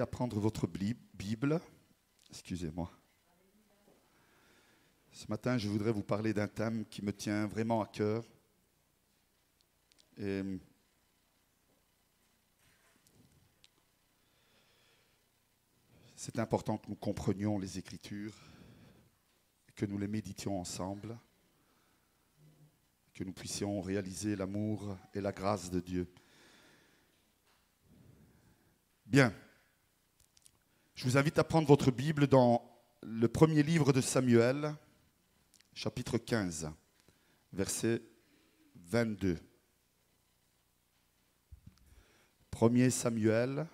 à prendre votre Bible. Excusez-moi. Ce matin, je voudrais vous parler d'un thème qui me tient vraiment à cœur. Et c'est important que nous comprenions les Écritures, que nous les méditions ensemble, que nous puissions réaliser l'amour et la grâce de Dieu. Bien, je vous invite à prendre votre Bible dans le premier livre de Samuel, chapitre 15, verset 22. 1er Samuel,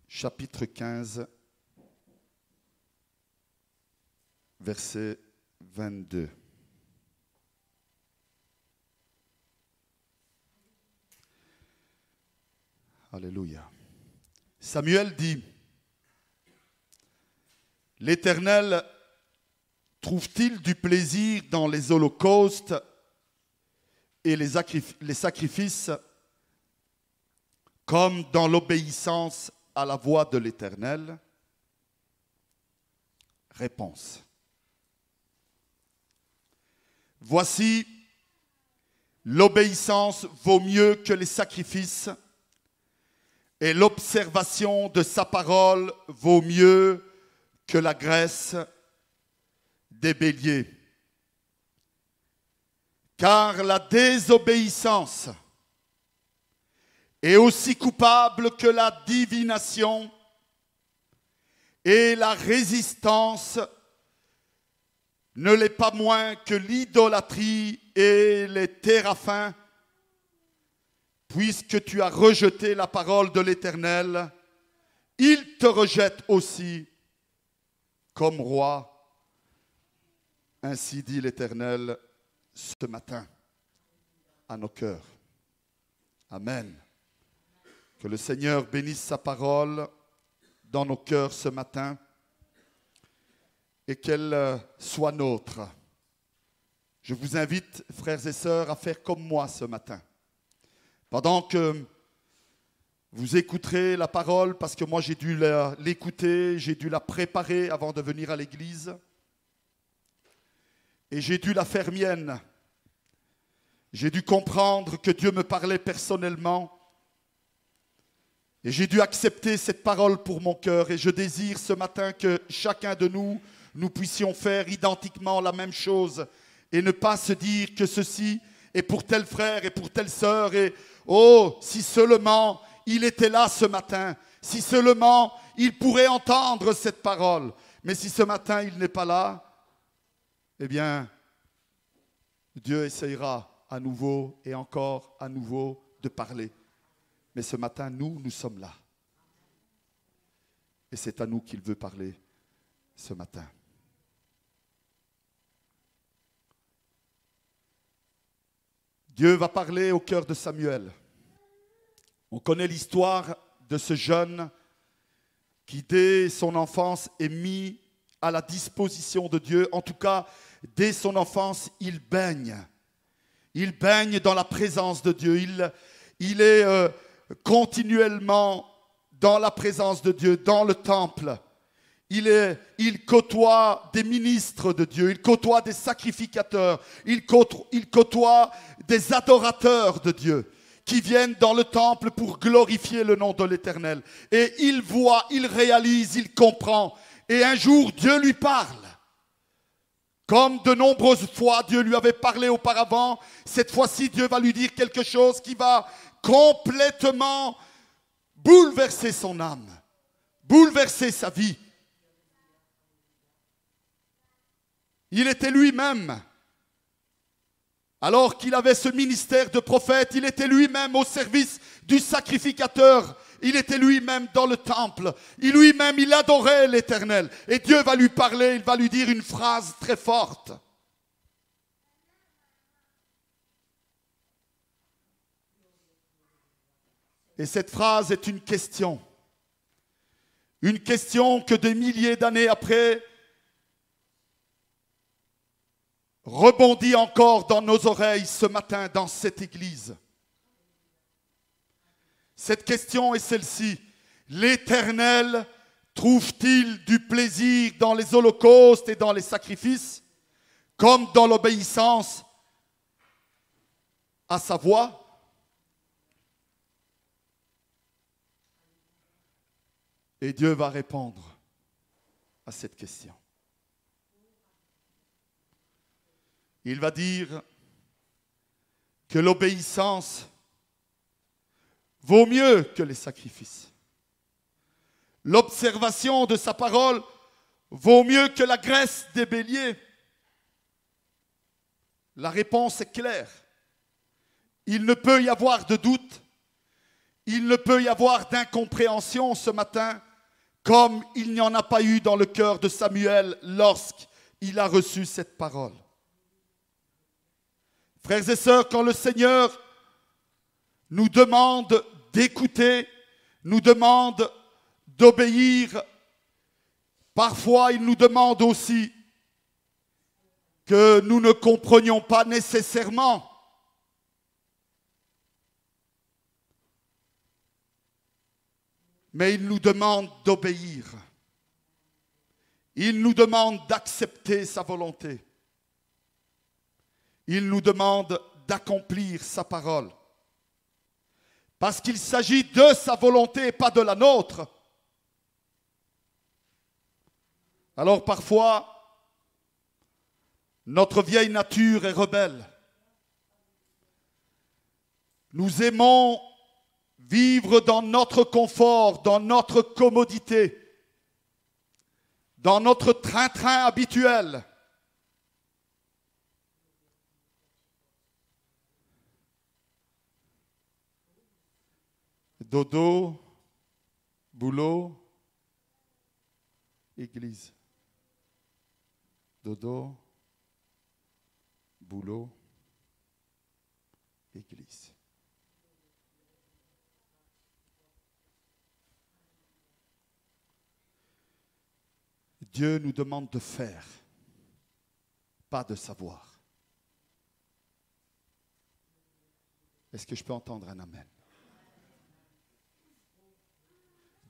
chapitre 15, verset 22. Alléluia. Samuel dit, « L'Éternel trouve-t-il du plaisir dans les holocaustes et les sacrifices comme dans l'obéissance à la voix de l'Éternel ?» Réponse. Voici, l'obéissance vaut mieux que les sacrifices et l'observation de sa parole vaut mieux que la graisse des béliers. Car la désobéissance est aussi coupable que la divination et la résistance ne l'est pas moins que l'idolâtrie et les téraphins. Puisque tu as rejeté la parole de l'Éternel, il te rejette aussi comme roi. Ainsi dit l'Éternel ce matin à nos cœurs. Amen. Que le Seigneur bénisse sa parole dans nos cœurs ce matin et qu'elle soit nôtre. Je vous invite, frères et sœurs, à faire comme moi ce matin. Pendant que vous écouterez la parole, parce que moi j'ai dû l'écouter, j'ai dû la préparer avant de venir à l'église, et j'ai dû la faire mienne. J'ai dû comprendre que Dieu me parlait personnellement, et j'ai dû accepter cette parole pour mon cœur, et je désire ce matin que chacun de nous puissions faire identiquement la même chose, et ne pas se dire que ceci est pour tel frère et pour telle sœur, et oh, si seulement il était là ce matin, si seulement il pourrait entendre cette parole. Mais si ce matin il n'est pas là, eh bien, Dieu essayera à nouveau et encore à nouveau de parler. Mais ce matin, nous sommes là. Et c'est à nous qu'il veut parler ce matin. Dieu va parler au cœur de Samuel. On connaît l'histoire de ce jeune qui, dès son enfance, est mis à la disposition de Dieu. En tout cas, dès son enfance, il baigne. Il baigne dans la présence de Dieu. Il est continuellement dans la présence de Dieu, dans le temple. Il côtoie des ministres de Dieu, il côtoie des sacrificateurs, il côtoie des adorateurs de Dieu qui viennent dans le temple pour glorifier le nom de l'Éternel. Et il voit, il réalise, il comprend. Et un jour, Dieu lui parle. Comme de nombreuses fois, Dieu lui avait parlé auparavant, cette fois-ci, Dieu va lui dire quelque chose qui va complètement bouleverser son âme, bouleverser sa vie. Il était lui-même, alors qu'il avait ce ministère de prophète, il était lui-même au service du sacrificateur. Il était lui-même dans le temple. Lui-même, il adorait l'Éternel. Et Dieu va lui parler, il va lui dire une phrase très forte. Et cette phrase est une question. Une question que des milliers d'années après, rebondit encore dans nos oreilles ce matin dans cette église. Cette question est celle-ci. L'Éternel trouve-t-il du plaisir dans les holocaustes et dans les sacrifices, comme dans l'obéissance à sa voix? Et Dieu va répondre à cette question. Il va dire que l'obéissance vaut mieux que les sacrifices. L'observation de sa parole vaut mieux que la graisse des béliers. La réponse est claire. Il ne peut y avoir de doute. Il ne peut y avoir d'incompréhension ce matin, comme il n'y en a pas eu dans le cœur de Samuel lorsqu'il a reçu cette parole. Frères et sœurs, quand le Seigneur nous demande d'écouter, nous demande d'obéir, parfois il nous demande aussi que nous ne comprenions pas nécessairement. Mais il nous demande d'obéir. Il nous demande d'accepter sa volonté. Il nous demande d'accomplir sa parole. Parce qu'il s'agit de sa volonté et pas de la nôtre. Alors parfois, notre vieille nature est rebelle. Nous aimons vivre dans notre confort, dans notre commodité, dans notre train-train habituel. Dodo, boulot, église. Dodo, boulot, église. Dieu nous demande de faire, pas de savoir. Est-ce que je peux entendre un amen?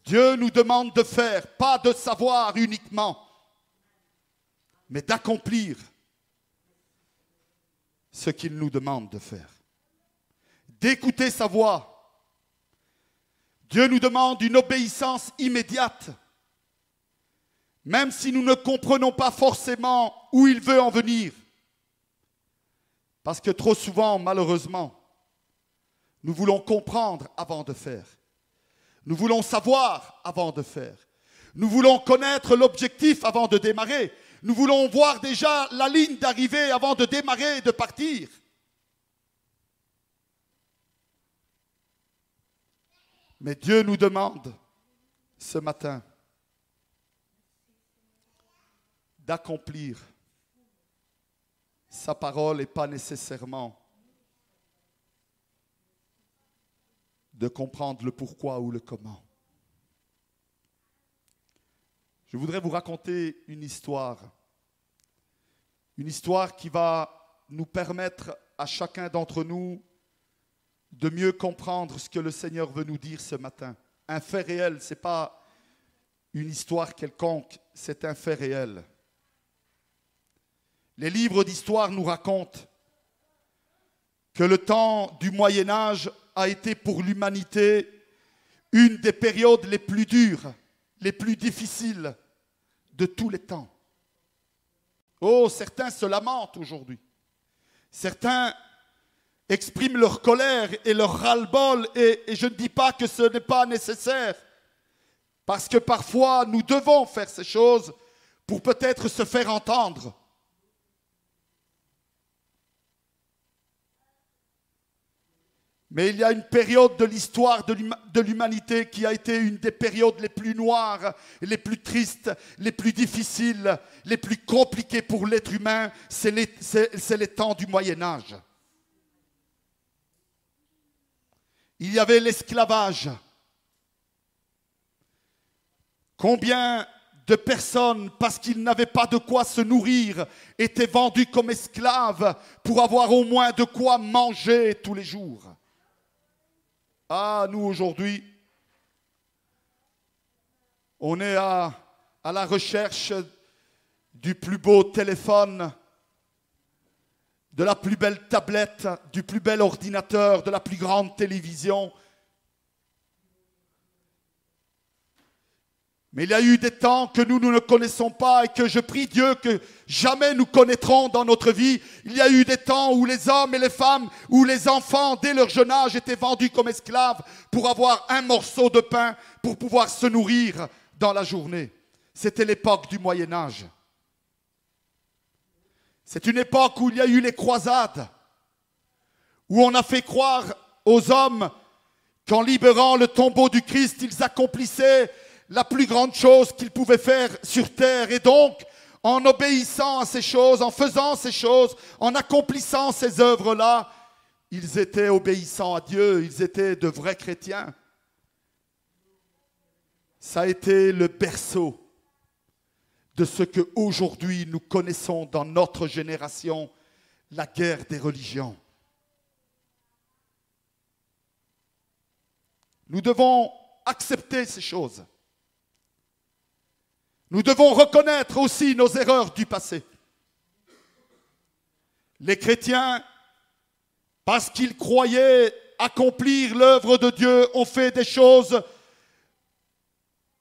Dieu nous demande de faire, pas de savoir uniquement, mais d'accomplir ce qu'il nous demande de faire. D'écouter sa voix. Dieu nous demande une obéissance immédiate. Même si nous ne comprenons pas forcément où il veut en venir. Parce que trop souvent, malheureusement, nous voulons comprendre avant de faire. Nous voulons savoir avant de faire. Nous voulons connaître l'objectif avant de démarrer. Nous voulons voir déjà la ligne d'arrivée avant de démarrer et de partir. Mais Dieu nous demande ce matin d'accomplir sa parole et pas nécessairement de comprendre le pourquoi ou le comment. Je voudrais vous raconter une histoire qui va nous permettre à chacun d'entre nous de mieux comprendre ce que le Seigneur veut nous dire ce matin. Un fait réel, ce n'est pas une histoire quelconque, c'est un fait réel. Les livres d'histoire nous racontent que le temps du Moyen-Âge a été pour l'humanité une des périodes les plus dures, les plus difficiles de tous les temps. Oh, certains se lamentent aujourd'hui. Certains expriment leur colère et leur ras-le-bol et je ne dis pas que ce n'est pas nécessaire parce que parfois nous devons faire ces choses pour peut-être se faire entendre. Mais il y a une période de l'histoire de l'humanité qui a été une des périodes les plus noires, les plus tristes, les plus difficiles, les plus compliquées pour l'être humain. C'est les temps du Moyen-Âge. Il y avait l'esclavage. Combien de personnes, parce qu'ils n'avaient pas de quoi se nourrir, étaient vendus comme esclaves pour avoir au moins de quoi manger tous les jours. Ah, nous aujourd'hui, on est à la recherche du plus beau téléphone, de la plus belle tablette, du plus bel ordinateur, de la plus grande télévision. Mais il y a eu des temps que nous ne connaissons pas et que je prie Dieu que jamais nous connaîtrons dans notre vie. Il y a eu des temps où les hommes et les femmes, où les enfants, dès leur jeune âge, étaient vendus comme esclaves pour avoir un morceau de pain, pour pouvoir se nourrir dans la journée. C'était l'époque du Moyen-Âge. C'est une époque où il y a eu les croisades, où on a fait croire aux hommes qu'en libérant le tombeau du Christ, ils accomplissaient la plus grande chose qu'ils pouvaient faire sur terre. Et donc, en obéissant à ces choses, en faisant ces choses, en accomplissant ces œuvres-là, ils étaient obéissants à Dieu, ils étaient de vrais chrétiens. Ça a été le berceau de ce qu'aujourd'hui nous connaissons dans notre génération, la guerre des religions. Nous devons accepter ces choses. Nous devons reconnaître aussi nos erreurs du passé. Les chrétiens, parce qu'ils croyaient accomplir l'œuvre de Dieu, ont fait des choses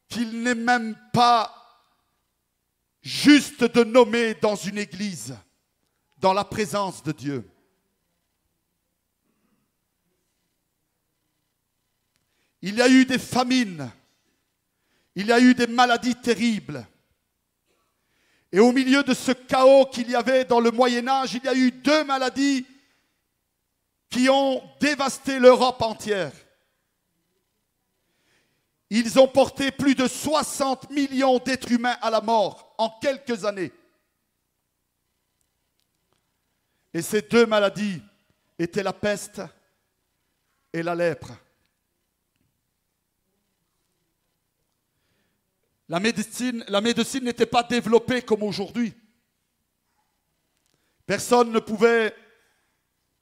qu'il n'est même pas juste de nommer dans une église, dans la présence de Dieu. Il y a eu des famines, il y a eu des maladies terribles. Et au milieu de ce chaos qu'il y avait dans le Moyen-Âge, il y a eu 2 maladies qui ont dévasté l'Europe entière. Ils ont porté plus de 60 millions d'êtres humains à la mort en quelques années. Et ces 2 maladies étaient la peste et la lèpre. La médecine n'était pas développée comme aujourd'hui. Personne ne pouvait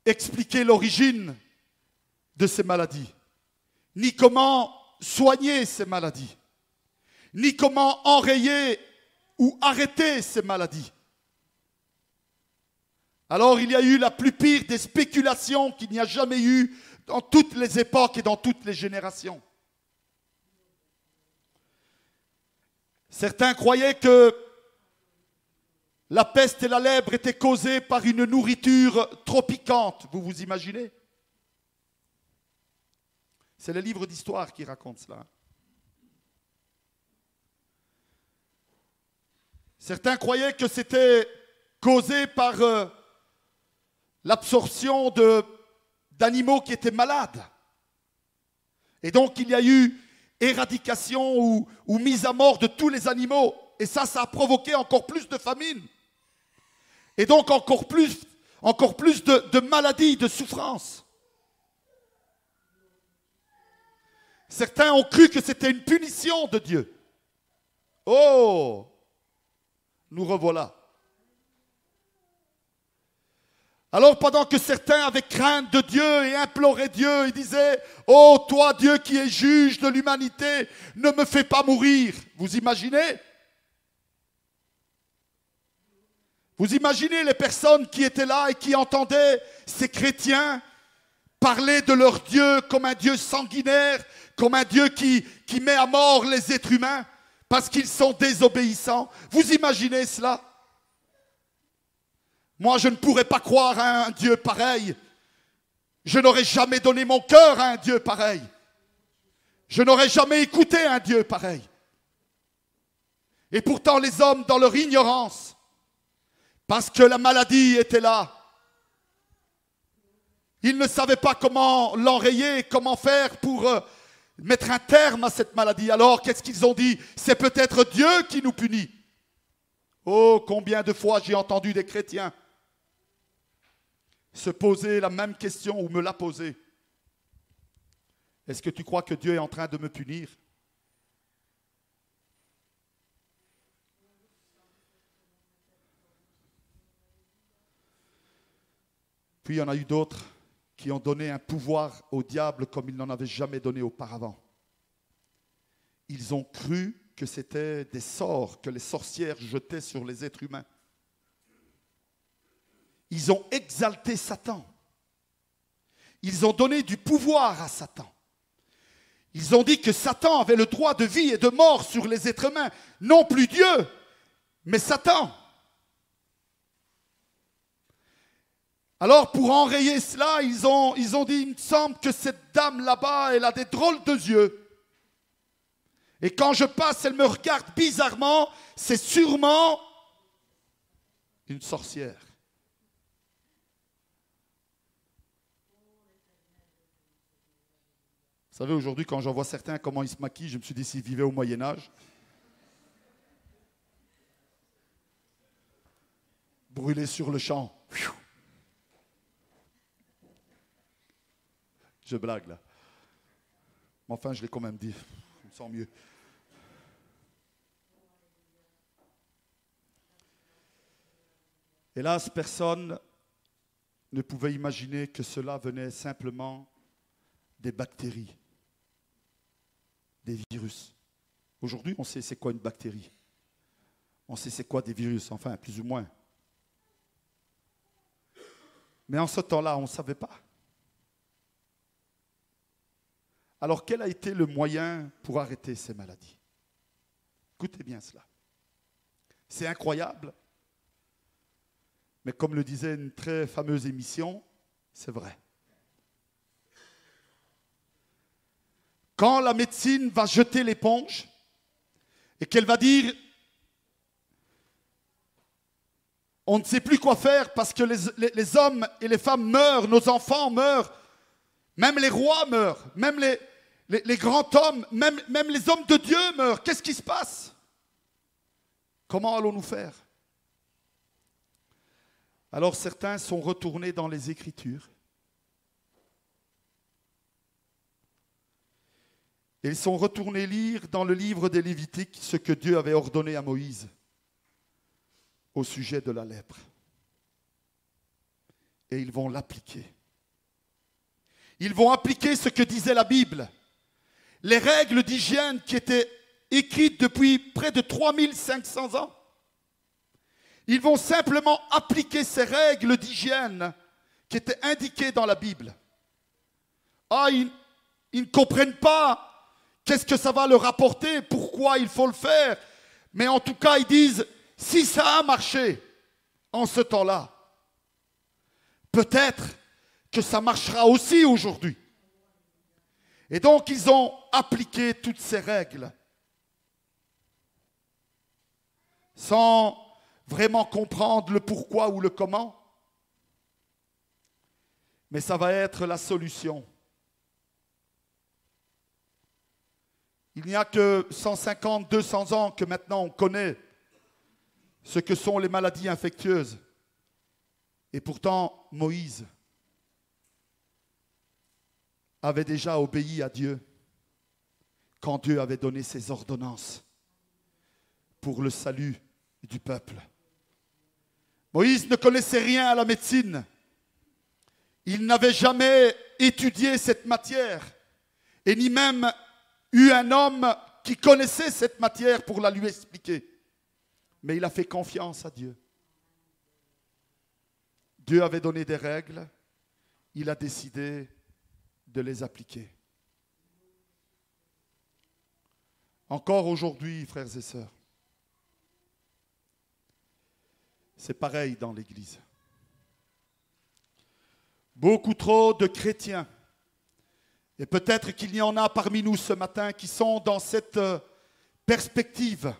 expliquer l'origine de ces maladies, ni comment soigner ces maladies, ni comment enrayer ou arrêter ces maladies. Alors il y a eu la plus pire des spéculations qu'il n'y a jamais eu dans toutes les époques et dans toutes les générations. Certains croyaient que la peste et la lèpre étaient causées par une nourriture trop piquante. Vous vous imaginez? C'est le livre d'histoire qui raconte cela. Certains croyaient que c'était causé par l'absorption d'animaux qui étaient malades. Et donc il y a eu éradication ou mise à mort de tous les animaux. Et ça a provoqué encore plus de famine. Et donc encore plus de maladies, de souffrances. Certains ont cru que c'était une punition de Dieu. Oh, nous revoilà. Alors pendant que certains avaient crainte de Dieu et imploraient Dieu, ils disaient « Oh, toi Dieu qui es juge de l'humanité, ne me fais pas mourir !» Vous imaginez? Vous imaginez les personnes qui étaient là et qui entendaient ces chrétiens parler de leur Dieu comme un Dieu sanguinaire, comme un Dieu qui met à mort les êtres humains parce qu'ils sont désobéissants. Vous imaginez cela? Moi, je ne pourrais pas croire à un Dieu pareil. Je n'aurais jamais donné mon cœur à un Dieu pareil. Je n'aurais jamais écouté un Dieu pareil. Et pourtant, les hommes, dans leur ignorance, parce que la maladie était là, ils ne savaient pas comment l'enrayer, comment faire pour mettre un terme à cette maladie. Alors, qu'est-ce qu'ils ont dit? C'est peut-être Dieu qui nous punit. Oh, combien de fois j'ai entendu des chrétiens se poser la même question ou me la poser. Est-ce que tu crois que Dieu est en train de me punir? Puis il y en a eu d'autres qui ont donné un pouvoir au diable comme ils n'en avaient jamais donné auparavant. Ils ont cru que c'était des sorts que les sorcières jetaient sur les êtres humains. Ils ont exalté Satan. Ils ont donné du pouvoir à Satan. Ils ont dit que Satan avait le droit de vie et de mort sur les êtres humains. Non plus Dieu, mais Satan. Alors pour enrayer cela, ils ont dit, il me semble que cette dame là-bas, elle a des drôles de yeux. Et quand je passe, elle me regarde bizarrement, c'est sûrement une sorcière. Vous savez, aujourd'hui, quand j'en vois certains, comment ils se maquillent, je me suis dit s'ils vivaient au Moyen-Âge. Brûlés sur le champ. Je blague là. Mais enfin, je l'ai quand même dit. Je me sens mieux. Hélas, personne ne pouvait imaginer que cela venait simplement des bactéries, des virus. Aujourd'hui, on sait c'est quoi une bactérie. On sait c'est quoi des virus, enfin, plus ou moins. Mais en ce temps-là, on ne savait pas. Alors, quel a été le moyen pour arrêter ces maladies? Écoutez bien cela. C'est incroyable, mais comme le disait une très fameuse émission, c'est vrai. Quand la médecine va jeter l'éponge et qu'elle va dire on ne sait plus quoi faire parce que les hommes et les femmes meurent, nos enfants meurent, même les rois meurent, même les grands hommes, même les hommes de Dieu meurent. Qu'est-ce qui se passe? Comment allons-nous faire? Alors certains sont retournés dans les Écritures. Et ils sont retournés lire dans le livre des Lévitiques ce que Dieu avait ordonné à Moïse au sujet de la lèpre. Et ils vont l'appliquer. Ils vont appliquer ce que disait la Bible. Les règles d'hygiène qui étaient écrites depuis près de 3500 ans. Ils vont simplement appliquer ces règles d'hygiène qui étaient indiquées dans la Bible. Ah, ils ne comprennent pas qu'est-ce que ça va leur apporter, pourquoi il faut le faire. Mais en tout cas, ils disent, si ça a marché en ce temps-là, peut-être que ça marchera aussi aujourd'hui. Et donc, ils ont appliqué toutes ces règles sans vraiment comprendre le pourquoi ou le comment. Mais ça va être la solution. Il n'y a que 150, 200 ans que maintenant on connaît ce que sont les maladies infectieuses. Et pourtant, Moïse avait déjà obéi à Dieu quand Dieu avait donné ses ordonnances pour le salut du peuple. Moïse ne connaissait rien à la médecine. Il n'avait jamais étudié cette matière et ni même eu un homme qui connaissait cette matière pour la lui expliquer. Mais il a fait confiance à Dieu. Dieu avait donné des règles, il a décidé de les appliquer. Encore aujourd'hui, frères et sœurs, c'est pareil dans l'Église. Beaucoup trop de chrétiens, et peut-être qu'il y en a parmi nous ce matin qui sont dans cette perspective.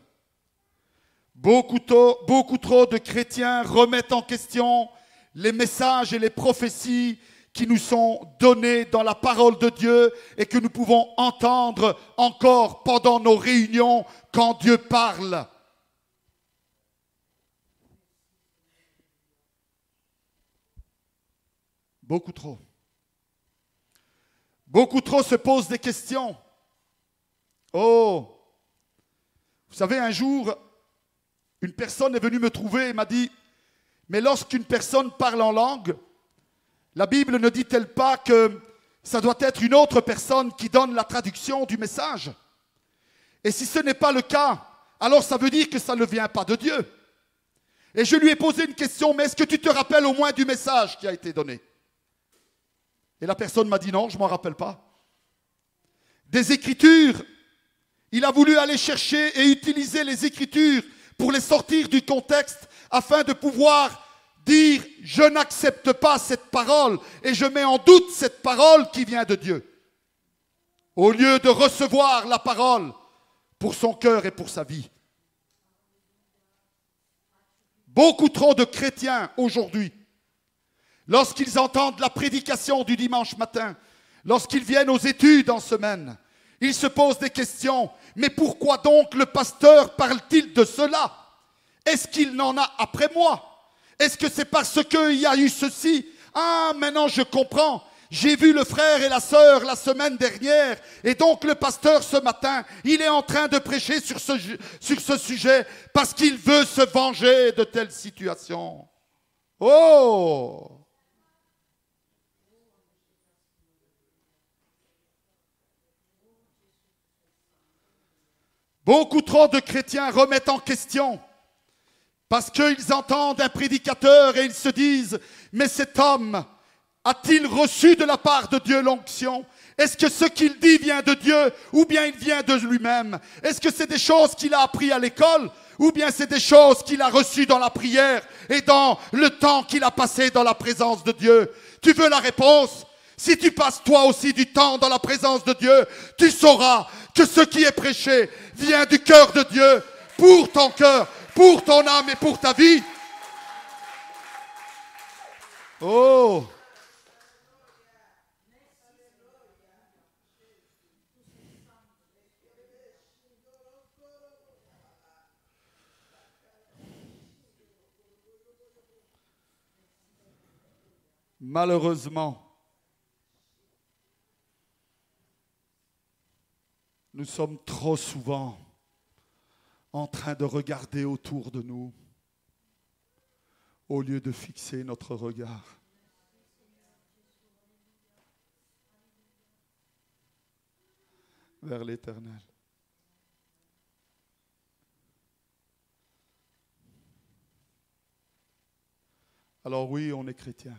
Beaucoup trop de chrétiens remettent en question les messages et les prophéties qui nous sont donnés dans la parole de Dieu et que nous pouvons entendre encore pendant nos réunions quand Dieu parle. Beaucoup trop. Beaucoup trop se posent des questions. Oh, vous savez, un jour, une personne est venue me trouver et m'a dit, mais lorsqu'une personne parle en langue, La Bible ne dit-elle pas que ça doit être une autre personne qui donne la traduction du message? Et si ce n'est pas le cas, alors ça veut dire que ça ne vient pas de Dieu. Et je lui ai posé une question, mais est-ce que tu te rappelles au moins du message qui a été donné? Et la personne m'a dit non, je ne m'en rappelle pas. Des Écritures, il a voulu aller chercher et utiliser les Écritures pour les sortir du contexte afin de pouvoir dire « je n'accepte pas cette parole et je mets en doute cette parole qui vient de Dieu ». Au lieu de recevoir la parole pour son cœur et pour sa vie. Beaucoup trop de chrétiens aujourd'hui, lorsqu'ils entendent la prédication du dimanche matin, lorsqu'ils viennent aux études en semaine, ils se posent des questions. Mais pourquoi donc le pasteur parle-t-il de cela? Est-ce qu'il n'en a après moi? Est-ce que c'est parce qu'il y a eu ceci? Ah, maintenant je comprends. J'ai vu le frère et la sœur la semaine dernière. Et donc le pasteur ce matin, il est en train de prêcher sur ce sujet parce qu'il veut se venger de telles situations. Oh! Beaucoup trop de chrétiens remettent en question parce qu'ils entendent un prédicateur et ils se disent « Mais cet homme a-t-il reçu de la part de Dieu l'onction? Est-ce que ce qu'il dit vient de Dieu ou bien il vient de lui-même? Est-ce que c'est des choses qu'il a appris à l'école ou bien c'est des choses qu'il a reçues dans la prière et dans le temps qu'il a passé dans la présence de Dieu? Tu veux la réponse? Si tu passes toi aussi du temps dans la présence de Dieu, tu sauras que ce qui est prêché vient du cœur de Dieu pour ton cœur, pour ton âme et pour ta vie. Oh! Malheureusement, nous sommes trop souvent en train de regarder autour de nous au lieu de fixer notre regard vers l'Éternel. Alors oui, on est chrétien.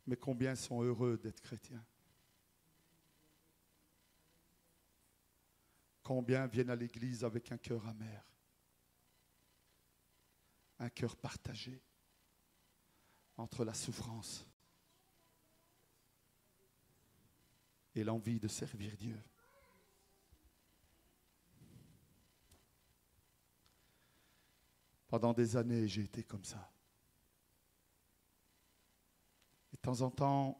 Mais combien sont heureux d'être chrétiens? Combien viennent à l'église avec un cœur amer, un cœur partagé entre la souffrance et l'envie de servir Dieu. Pendant des années, j'ai été comme ça. Et de temps en temps,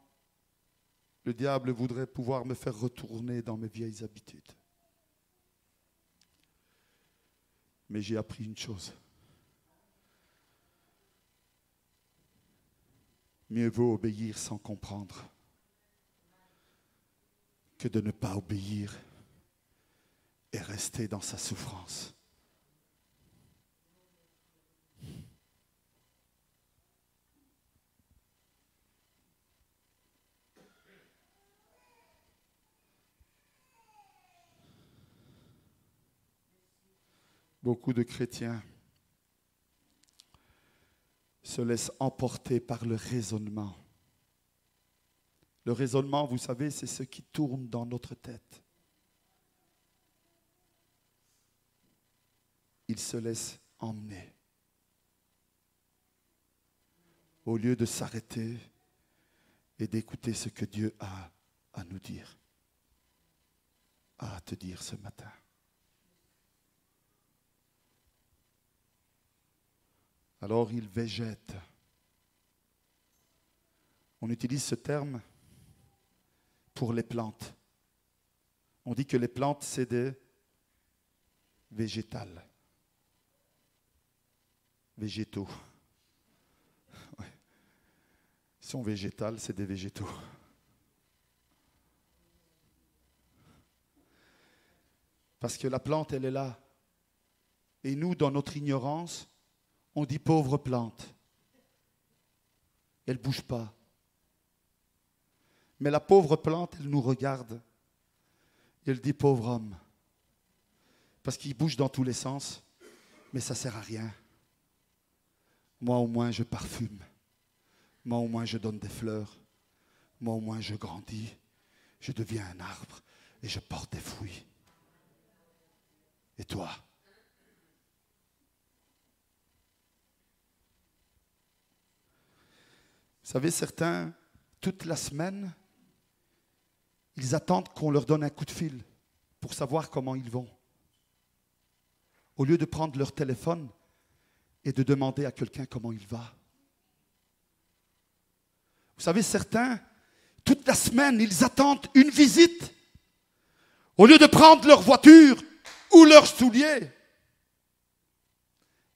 le diable voudrait pouvoir me faire retourner dans mes vieilles habitudes. Mais j'ai appris une chose. Mieux vaut obéir sans comprendre que de ne pas obéir et rester dans sa souffrance. Beaucoup de chrétiens se laissent emporter par le raisonnement. Le raisonnement, vous savez, c'est ce qui tourne dans notre tête. Ils se laissent emmener. Au lieu de s'arrêter et d'écouter ce que Dieu a à nous dire, à te dire ce matin. Alors ils végètent. On utilise ce terme pour les plantes. On dit que les plantes, c'est des végétales. Végétaux. Ouais. Ils sont végétales, c'est des végétaux. Parce que la plante, elle est là. Et nous, dans notre ignorance, On dit pauvre plante. Elle ne bouge pas. Mais la pauvre plante, elle nous regarde. Et elle dit pauvre homme. Parce qu'il bouge dans tous les sens. Mais ça ne sert à rien. Moi au moins je parfume. Moi au moins je donne des fleurs. Moi au moins je grandis. Je deviens un arbre et je porte des fruits. Et toi? Vous savez, certains, toute la semaine, ils attendent qu'on leur donne un coup de fil pour savoir comment ils vont. Au lieu de prendre leur téléphone et de demander à quelqu'un comment il va. Vous savez, certains, toute la semaine, ils attendent une visite. Au lieu de prendre leur voiture ou leurs souliers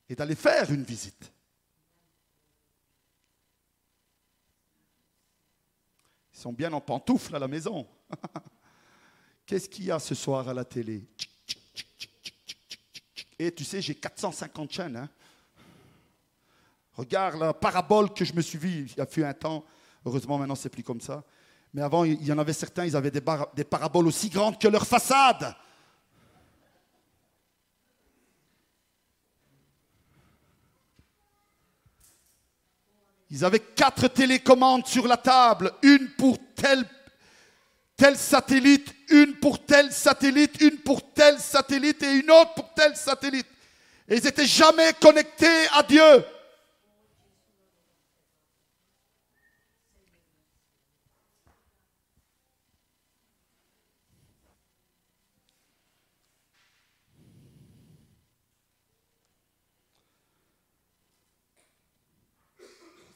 et d'aller faire une visite. Ils sont bien en pantoufles à la maison. Qu'est-ce qu'il y a ce soir à la télé? Et tu sais, j'ai 450 chaînes. Hein. Regarde la parabole que je me suis vue il y a eu un temps. Heureusement, maintenant, c'est plus comme ça. Mais avant, il y en avait certains, ils avaient des paraboles aussi grandes que leur façade. Ils avaient 4 télécommandes sur la table, une pour tel satellite, une pour tel satellite, une pour tel satellite et une autre pour tel satellite. Et ils n'étaient jamais connectés à Dieu.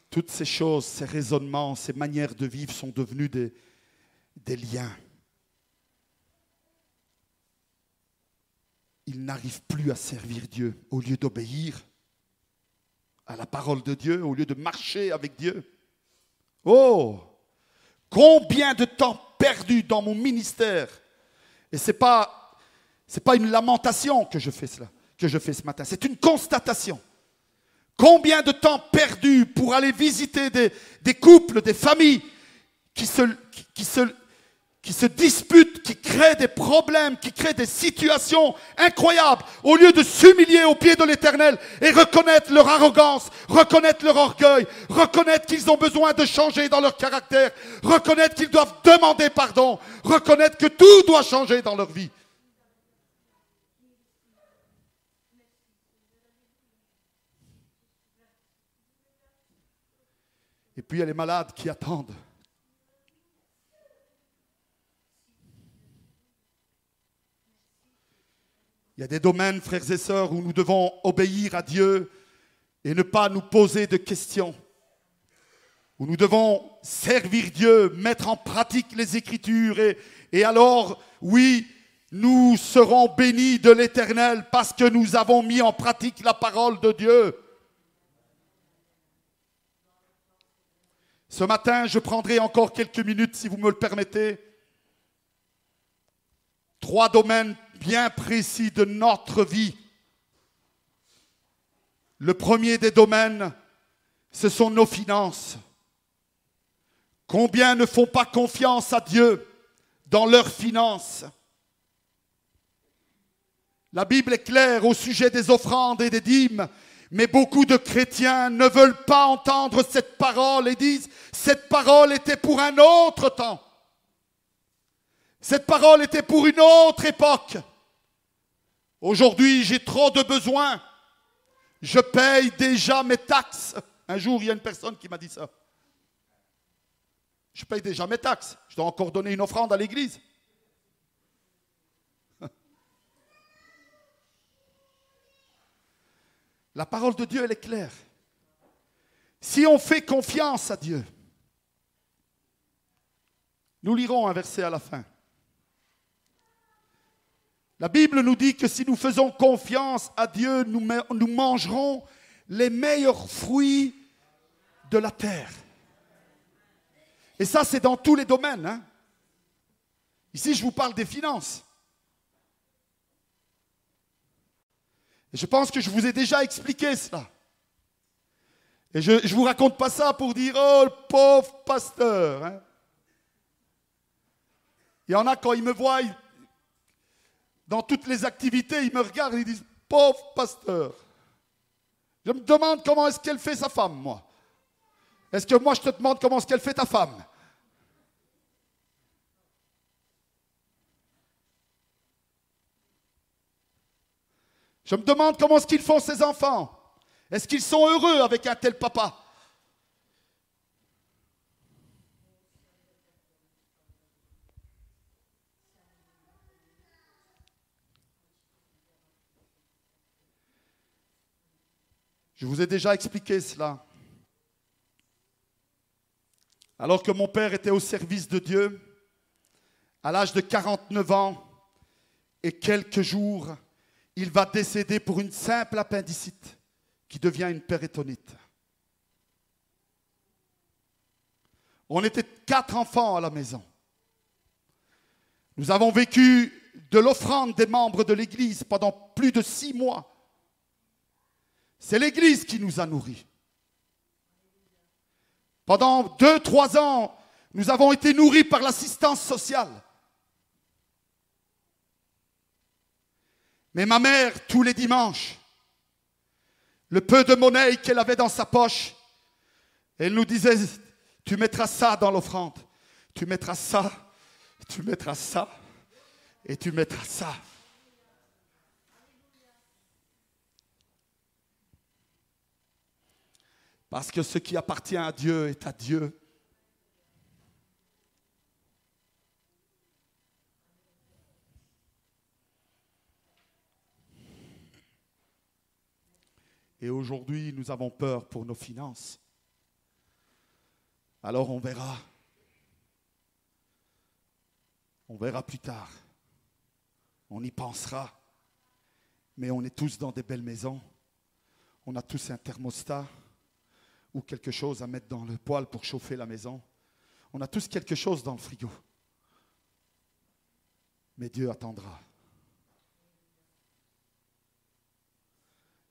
Toutes ces choses, ces raisonnements, ces manières de vivre sont devenus des liens. Ils n'arrivent plus à servir Dieu au lieu d'obéir à la parole de Dieu, au lieu de marcher avec Dieu. Oh, combien de temps perdu dans mon ministère. Et ce n'est pas une lamentation que je fais ce matin, c'est une constatation. Combien de temps perdu pour aller visiter des couples, des familles qui se disputent, qui créent des problèmes, qui créent des situations incroyables, au lieu de s'humilier aux pieds de l'Éternel et reconnaître leur arrogance, reconnaître leur orgueil, reconnaître qu'ils ont besoin de changer dans leur caractère, reconnaître qu'ils doivent demander pardon, reconnaître que tout doit changer dans leur vie. Et puis il y a les malades qui attendent. Il y a des domaines, frères et sœurs, où nous devons obéir à Dieu et ne pas nous poser de questions. Où nous devons servir Dieu, mettre en pratique les Écritures. Et alors, oui, nous serons bénis de l'Éternel parce que nous avons mis en pratique la parole de Dieu. Ce matin, je prendrai encore quelques minutes, si vous me le permettez. 3 domaines bien précis de notre vie. Le premier des domaines, ce sont nos finances. Combien ne font pas confiance à Dieu dans leurs finances? La Bible est claire au sujet des offrandes et des dîmes. Mais beaucoup de chrétiens ne veulent pas entendre cette parole et disent « Cette parole était pour un autre temps. Cette parole était pour une autre époque. Aujourd'hui, j'ai trop de besoins. Je paye déjà mes taxes. » Un jour, il y a une personne qui m'a dit ça. Je paye déjà mes taxes. Je dois encore donner une offrande à l'église. La parole de Dieu, elle est claire. Si on fait confiance à Dieu, nous lirons un verset à la fin. La Bible nous dit que si nous faisons confiance à Dieu, nous mangerons les meilleurs fruits de la terre. Et ça, c'est dans tous les domaines. Hein. Ici, je vous parle des finances. Et je pense que je vous ai déjà expliqué cela. Et je ne vous raconte pas ça pour dire, oh, le pauvre pasteur. Hein. Il y en a, quand ils me voient, dans toutes les activités, ils me regardent et ils disent, pauvre pasteur. Je me demande comment est-ce qu'elle fait sa femme, moi. Est-ce que moi, je te demande comment est-ce qu'elle fait ta femme? Je me demande comment est-ce qu'ils font ses enfants. Est-ce qu'ils sont heureux avec un tel papa? Je vous ai déjà expliqué cela. Alors que mon père était au service de Dieu, à l'âge de 49 ans et quelques jours, il va décéder pour une simple appendicite qui devient une péritonite. On était 4 enfants à la maison. Nous avons vécu de l'offrande des membres de l'Église pendant plus de 6 mois. C'est l'Église qui nous a nourris. Pendant 2-3 ans, nous avons été nourris par l'assistance sociale. Mais ma mère, tous les dimanches, le peu de monnaie qu'elle avait dans sa poche, elle nous disait, tu mettras ça dans l'offrande, tu mettras ça, tu mettras ça, et tu mettras ça. Parce que ce qui appartient à Dieu est à Dieu. Et aujourd'hui, nous avons peur pour nos finances. Alors on verra. On verra plus tard. On y pensera. Mais on est tous dans des belles maisons. On a tous un thermostat ou quelque chose à mettre dans le poêle pour chauffer la maison. On a tous quelque chose dans le frigo. Mais Dieu attendra.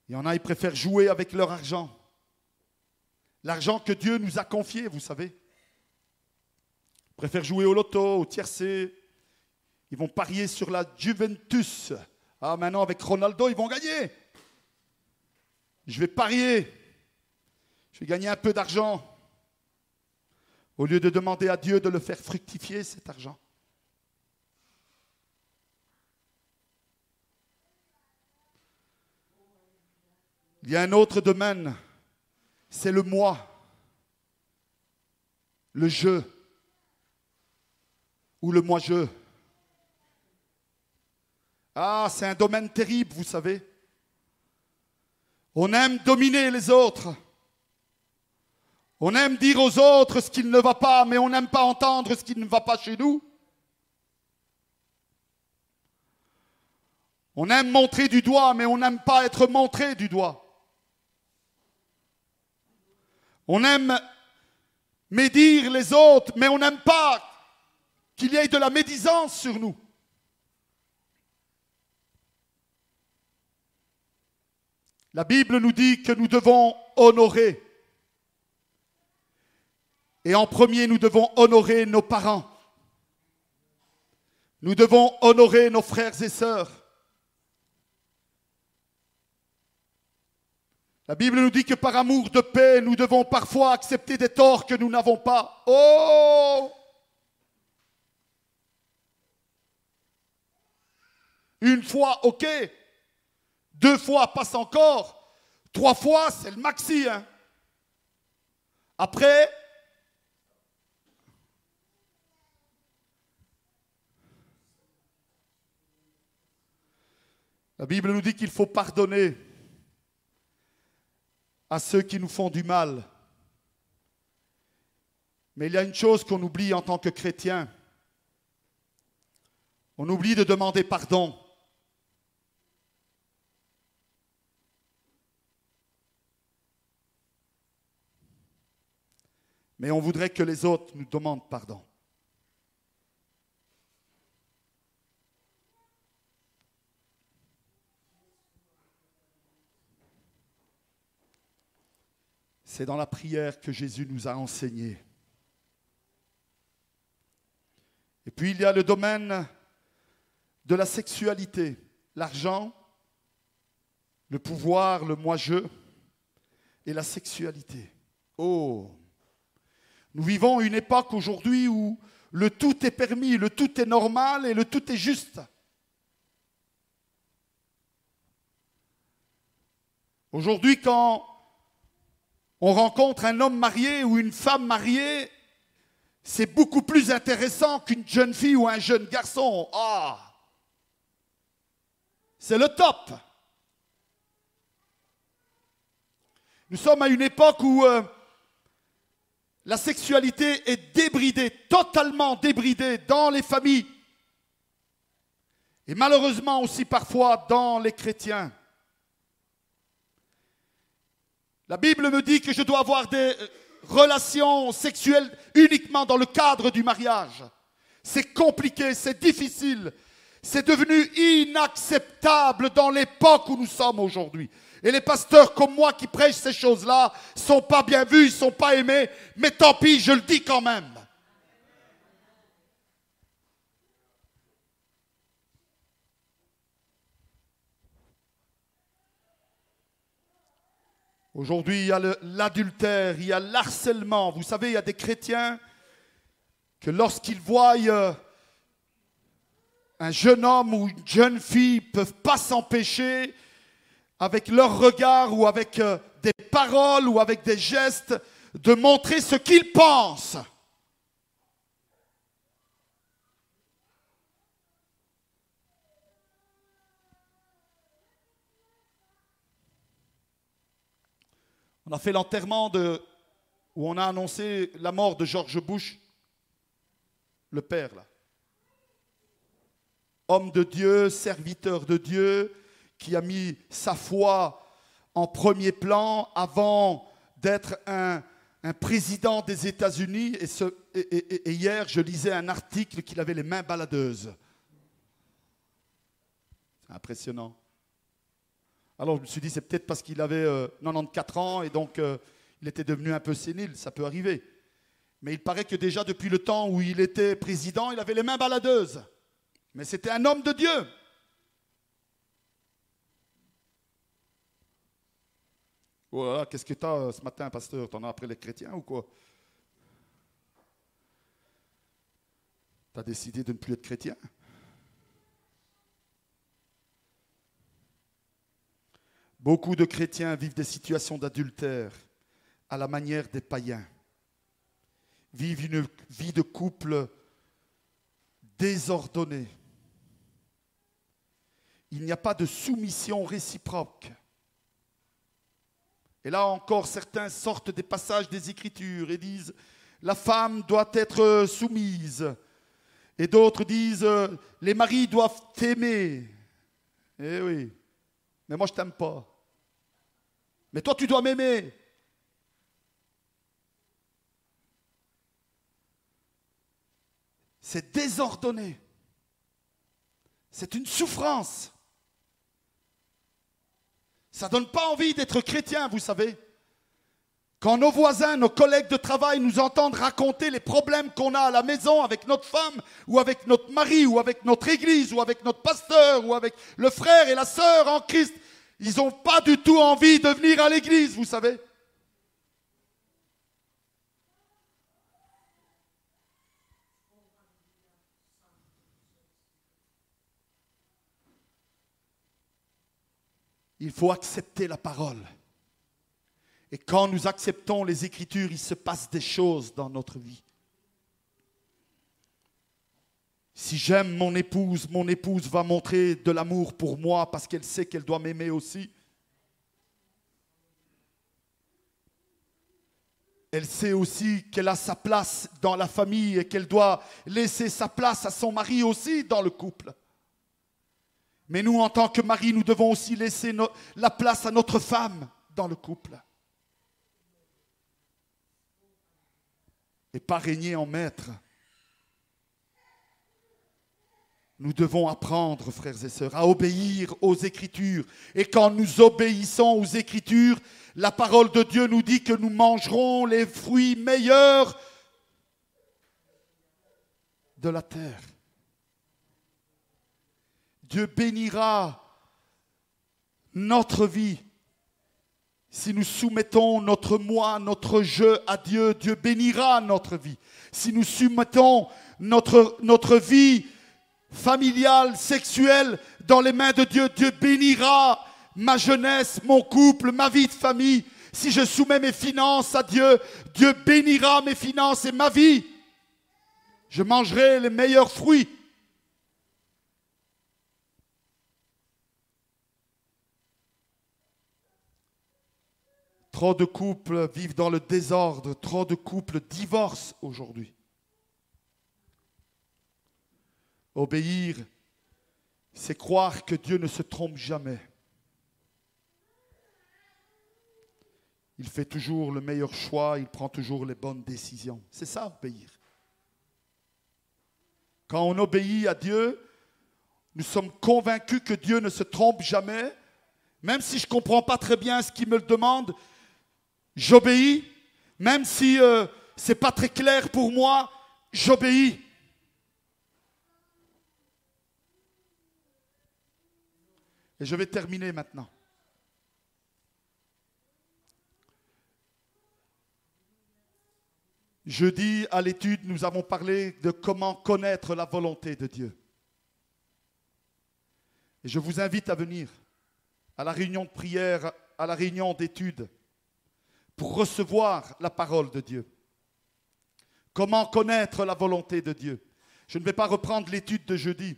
Il y en a, ils préfèrent jouer avec leur argent. L'argent que Dieu nous a confié, vous savez. Ils préfèrent jouer au loto, au tiercé. Ils vont parier sur la Juventus. Ah, maintenant, avec Ronaldo, ils vont gagner. Je vais parier. Je vais gagner un peu d'argent. Au lieu de demander à Dieu de le faire fructifier, cet argent. Il y a un autre domaine, c'est le moi, le je ou le moi-je. Ah, c'est un domaine terrible, vous savez. On aime dominer les autres. On aime dire aux autres ce qui ne va pas, mais on n'aime pas entendre ce qui ne va pas chez nous. On aime montrer du doigt, mais on n'aime pas être montré du doigt. On aime médire les autres, mais on n'aime pas qu'il y ait de la médisance sur nous. La Bible nous dit que nous devons honorer. Et en premier, nous devons honorer nos parents. Nous devons honorer nos frères et sœurs. La Bible nous dit que par amour de paix, nous devons parfois accepter des torts que nous n'avons pas. Oh! Une fois, ok. 2 fois, passe encore. 3 fois, c'est le maxi. Hein. Après, la Bible nous dit qu'il faut pardonner à ceux qui nous font du mal. Mais il y a une chose qu'on oublie en tant que chrétien. On oublie de demander pardon. Mais on voudrait que les autres nous demandent pardon. C'est dans la prière que Jésus nous a enseigné. Et puis il y a le domaine de la sexualité, l'argent, le pouvoir, le moi-je et la sexualité. Oh! Nous vivons une époque aujourd'hui où le tout est permis, le tout est normal et le tout est juste. Aujourd'hui, quand on rencontre un homme marié ou une femme mariée, c'est beaucoup plus intéressant qu'une jeune fille ou un jeune garçon. Ah! C'est le top. Nous sommes à une époque où la sexualité est débridée, totalement débridée dans les familles. Et malheureusement aussi parfois dans les chrétiens. La Bible me dit que je dois avoir des relations sexuelles uniquement dans le cadre du mariage. C'est compliqué, c'est difficile. C'est devenu inacceptable dans l'époque où nous sommes aujourd'hui. Et les pasteurs comme moi qui prêchent ces choses-là ne sont pas bien vus, ils ne sont pas aimés, mais tant pis, je le dis quand même. Aujourd'hui, il y a l'adultère, il y a l'harcèlement. Vous savez, il y a des chrétiens que lorsqu'ils voient un jeune homme ou une jeune fille, ne peuvent pas s'empêcher, avec leur regard ou avec des paroles ou avec des gestes, de montrer ce qu'ils pensent. On a fait l'enterrement où on a annoncé la mort de George Bush, le père, là. Homme de Dieu, serviteur de Dieu, qui a mis sa foi en premier plan avant d'être un président des États-Unis. Et hier, je lisais un article qu'il avait les mains baladeuses. C'est impressionnant. Alors je me suis dit, c'est peut-être parce qu'il avait 94 ans et donc il était devenu un peu sénile, ça peut arriver. Mais il paraît que déjà depuis le temps où il était président, il avait les mains baladeuses. Mais c'était un homme de Dieu. Oh là là, qu'est-ce que tu as ce matin, pasteur? T'en as après les chrétiens ou quoi? Tu as décidé de ne plus être chrétien? Beaucoup de chrétiens vivent des situations d'adultère à la manière des païens. Vivent une vie de couple désordonnée. Il n'y a pas de soumission réciproque. Et là encore, certains sortent des passages des Écritures et disent « la femme doit être soumise ». Et d'autres disent « les maris doivent t'aimer ». Eh oui, mais moi je ne t'aime pas. Mais toi tu dois m'aimer. C'est désordonné. C'est une souffrance. Ça ne donne pas envie d'être chrétien, vous savez. Quand nos voisins, nos collègues de travail nous entendent raconter les problèmes qu'on a à la maison avec notre femme, ou avec notre mari, ou avec notre église, ou avec notre pasteur, ou avec le frère et la sœur en Christ, ils n'ont pas du tout envie de venir à l'église, vous savez. Il faut accepter la parole. Et quand nous acceptons les Écritures, il se passe des choses dans notre vie. Si j'aime mon épouse va montrer de l'amour pour moi parce qu'elle sait qu'elle doit m'aimer aussi. Elle sait aussi qu'elle a sa place dans la famille et qu'elle doit laisser sa place à son mari aussi dans le couple. Mais nous, en tant que mari, nous devons aussi laisser la place à notre femme dans le couple. Et pas régner en maître. Nous devons apprendre, frères et sœurs, à obéir aux Écritures. Et quand nous obéissons aux Écritures, la parole de Dieu nous dit que nous mangerons les fruits meilleurs de la terre. Dieu bénira notre vie. Si nous soumettons notre moi, notre je à Dieu, Dieu bénira notre vie. Si nous soumettons notre vie familiale, sexuelle dans les mains de Dieu, Dieu bénira ma jeunesse, mon couple, ma vie de famille. Si je soumets mes finances à Dieu, Dieu bénira mes finances et ma vie. Je mangerai les meilleurs fruits. Trop de couples vivent dans le désordre, trop de couples divorcent aujourd'hui. Obéir, c'est croire que Dieu ne se trompe jamais. Il fait toujours le meilleur choix, il prend toujours les bonnes décisions. C'est ça, obéir. Quand on obéit à Dieu, nous sommes convaincus que Dieu ne se trompe jamais. Même si je ne comprends pas très bien ce qu'il me demande, j'obéis. Même si ce n'est pas très clair pour moi, j'obéis. Et je vais terminer maintenant. Jeudi, à l'étude, nous avons parlé de comment connaître la volonté de Dieu. Et je vous invite à venir à la réunion de prière, à la réunion d'études, pour recevoir la parole de Dieu. Comment connaître la volonté de Dieu? Je ne vais pas reprendre l'étude de jeudi,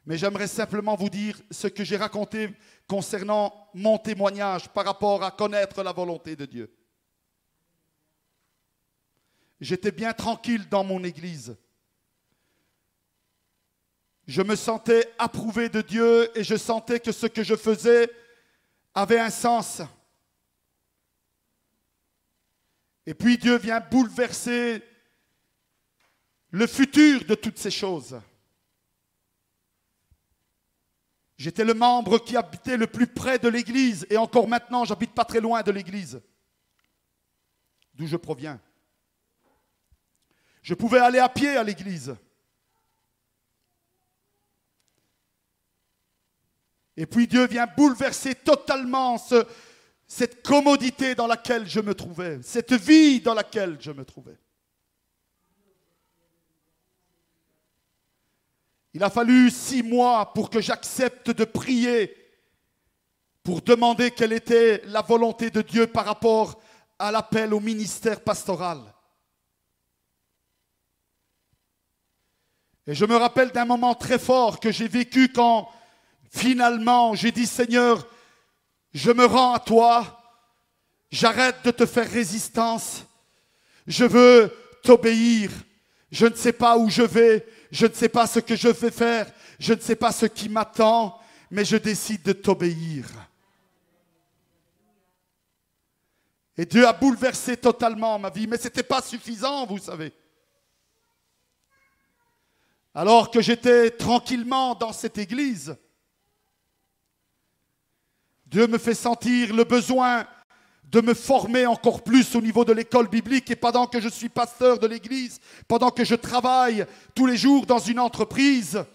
mais j'aimerais simplement vous dire ce que j'ai raconté concernant mon témoignage par rapport à connaître la volonté de Dieu. J'étais bien tranquille dans mon église. Je me sentais approuvé de Dieu et je sentais que ce que je faisais avait un sens. Et puis Dieu vient bouleverser le futur de toutes ces choses. J'étais le membre qui habitait le plus près de l'église et encore maintenant, j'habite pas très loin de l'église, d'où je proviens. Je pouvais aller à pied à l'église. Et puis Dieu vient bouleverser totalement cette commodité dans laquelle je me trouvais, cette vie dans laquelle je me trouvais. Il a fallu 6 mois pour que j'accepte de prier, pour demander quelle était la volonté de Dieu par rapport à l'appel au ministère pastoral. Et je me rappelle d'un moment très fort que j'ai vécu quand finalement j'ai dit « Seigneur, je me rends à toi, j'arrête de te faire résistance, je veux t'obéir, je ne sais pas où je vais, je ne sais pas ce que je vais faire, je ne sais pas ce qui m'attend, mais je décide de t'obéir. » Et Dieu a bouleversé totalement ma vie, mais ce n'était pas suffisant, vous savez. Alors que j'étais tranquillement dans cette église, Dieu me fait sentir le besoin de me former encore plus au niveau de l'école biblique. Et pendant que je suis pasteur de l'église, pendant que je travaille tous les jours dans une entreprise,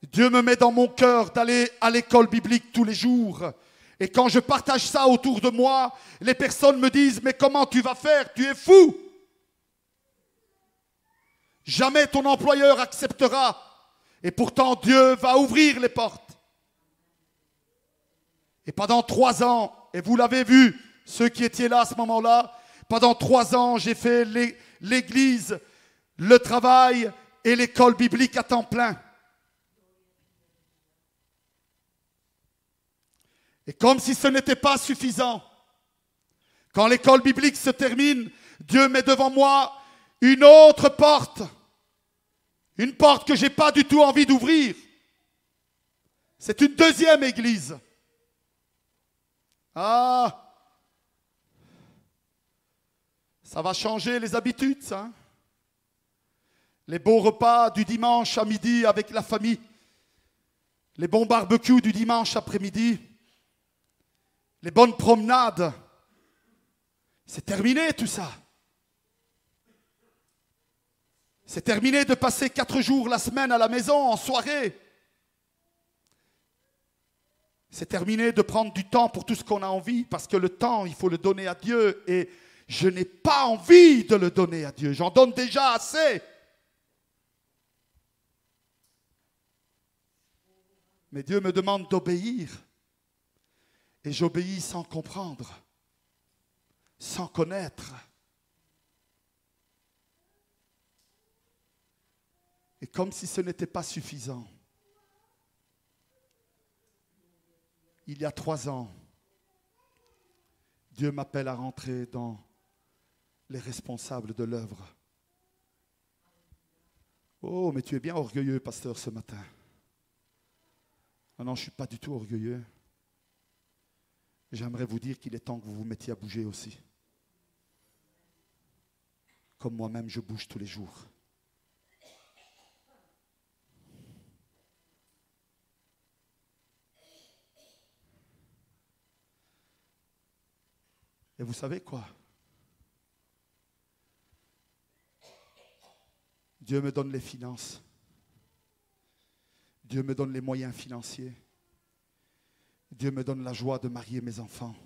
Dieu me met dans mon cœur d'aller à l'école biblique tous les jours. Et quand je partage ça autour de moi, les personnes me disent « Mais comment tu vas faire? Tu es fou !» Jamais ton employeur acceptera. Et pourtant, Dieu va ouvrir les portes. Et pendant 3 ans, et vous l'avez vu, ceux qui étaient là à ce moment-là, pendant 3 ans, j'ai fait l'église, le travail et l'école biblique à temps plein. Et comme si ce n'était pas suffisant, quand l'école biblique se termine, Dieu met devant moi une autre porte. Une porte que je n'ai pas du tout envie d'ouvrir. C'est une deuxième église. Ah, ça va changer les habitudes, ça. Les beaux repas du dimanche à midi avec la famille. Les bons barbecues du dimanche après-midi. Les bonnes promenades. C'est terminé tout ça. C'est terminé de passer 4 jours la semaine à la maison, en soirée. C'est terminé de prendre du temps pour tout ce qu'on a envie, parce que le temps, il faut le donner à Dieu. Et je n'ai pas envie de le donner à Dieu. J'en donne déjà assez. Mais Dieu me demande d'obéir. Et j'obéis sans comprendre, sans connaître. Et comme si ce n'était pas suffisant, il y a 3 ans, Dieu m'appelle à rentrer dans les responsables de l'œuvre. Oh, mais tu es bien orgueilleux, pasteur, ce matin. Ah non, je ne suis pas du tout orgueilleux. J'aimerais vous dire qu'il est temps que vous vous mettiez à bouger aussi. Comme moi-même, je bouge tous les jours. Et vous savez quoi? Dieu me donne les finances. Dieu me donne les moyens financiers. Dieu me donne la joie de marier mes enfants.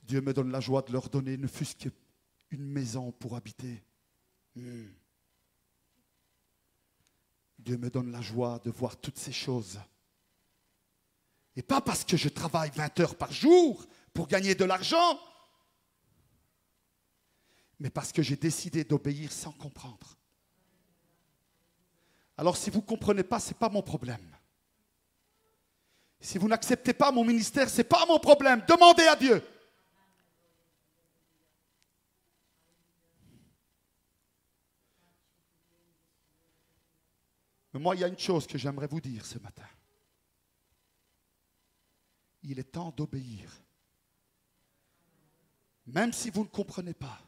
Dieu me donne la joie de leur donner ne fût-ce qu'une maison pour habiter. Dieu me donne la joie de voir toutes ces choses. Et pas parce que je travaille 20 heures par jour pour gagner de l'argent, mais parce que j'ai décidé d'obéir sans comprendre. Alors si vous ne comprenez pas, ce n'est pas mon problème. Si vous n'acceptez pas mon ministère, ce n'est pas mon problème. Demandez à Dieu. Mais moi, il y a une chose que j'aimerais vous dire ce matin. Il est temps d'obéir. Même si vous ne comprenez pas.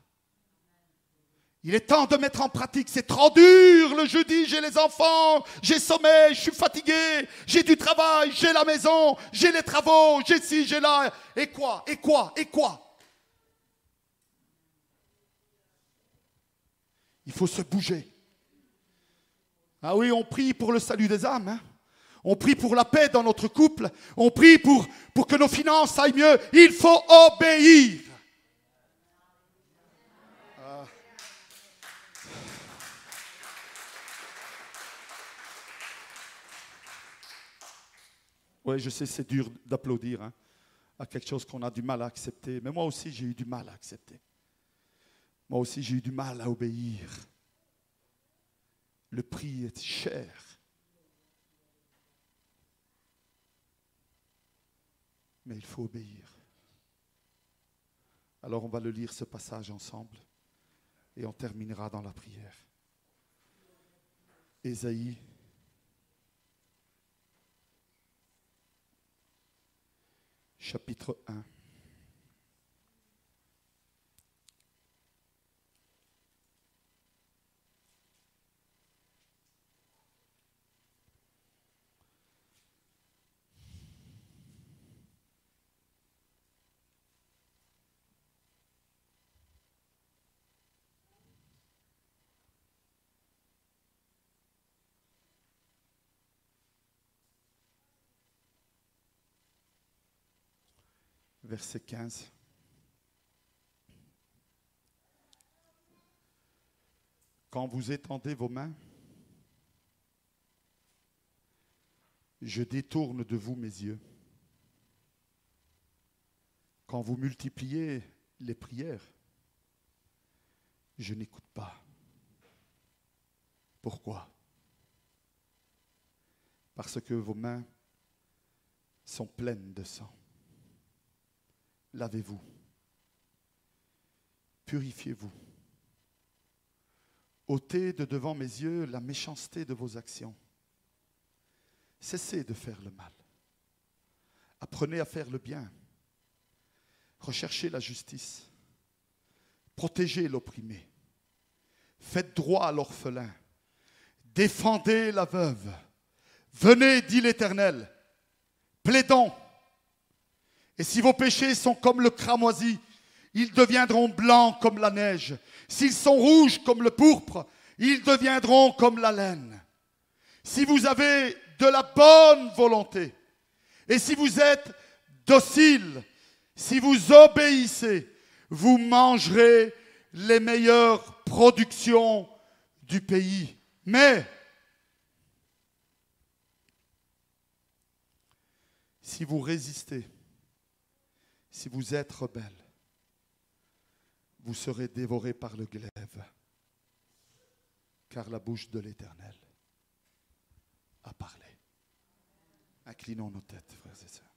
Il est temps de mettre en pratique. C'est trop dur le jeudi, j'ai les enfants, j'ai sommeil, je suis fatigué, j'ai du travail, j'ai la maison, j'ai les travaux, j'ai ci, j'ai là. Et quoi? Et quoi? Et quoi? Il faut se bouger. Ah oui, on prie pour le salut des âmes. Hein? On prie pour la paix dans notre couple. On prie pour que nos finances aillent mieux. Il faut obéir. Oui, je sais, c'est dur d'applaudir hein, à quelque chose qu'on a du mal à accepter. Mais moi aussi, j'ai eu du mal à accepter. Moi aussi, j'ai eu du mal à obéir. Le prix est cher. Mais il faut obéir. Alors on va le lire ce passage ensemble et on terminera dans la prière. Ésaïe, chapitre 1. Verset 15. Quand vous étendez vos mains, je détourne de vous mes yeux. Quand vous multipliez les prières, je n'écoute pas. Pourquoi? Parce que vos mains sont pleines de sang. Lavez-vous, purifiez-vous. Ôtez de devant mes yeux la méchanceté de vos actions. Cessez de faire le mal. Apprenez à faire le bien. Recherchez la justice. Protégez l'opprimé. Faites droit à l'orphelin. Défendez la veuve. Venez, dit l'Éternel. Plaidons. Et si vos péchés sont comme le cramoisi, ils deviendront blancs comme la neige. S'ils sont rouges comme le pourpre, ils deviendront comme la laine. Si vous avez de la bonne volonté, et si vous êtes docile, si vous obéissez, vous mangerez les meilleures productions du pays. Mais si vous résistez, si vous êtes rebelle, vous serez dévorés par le glaive, car la bouche de l'Éternel a parlé. Inclinons nos têtes, frères et sœurs.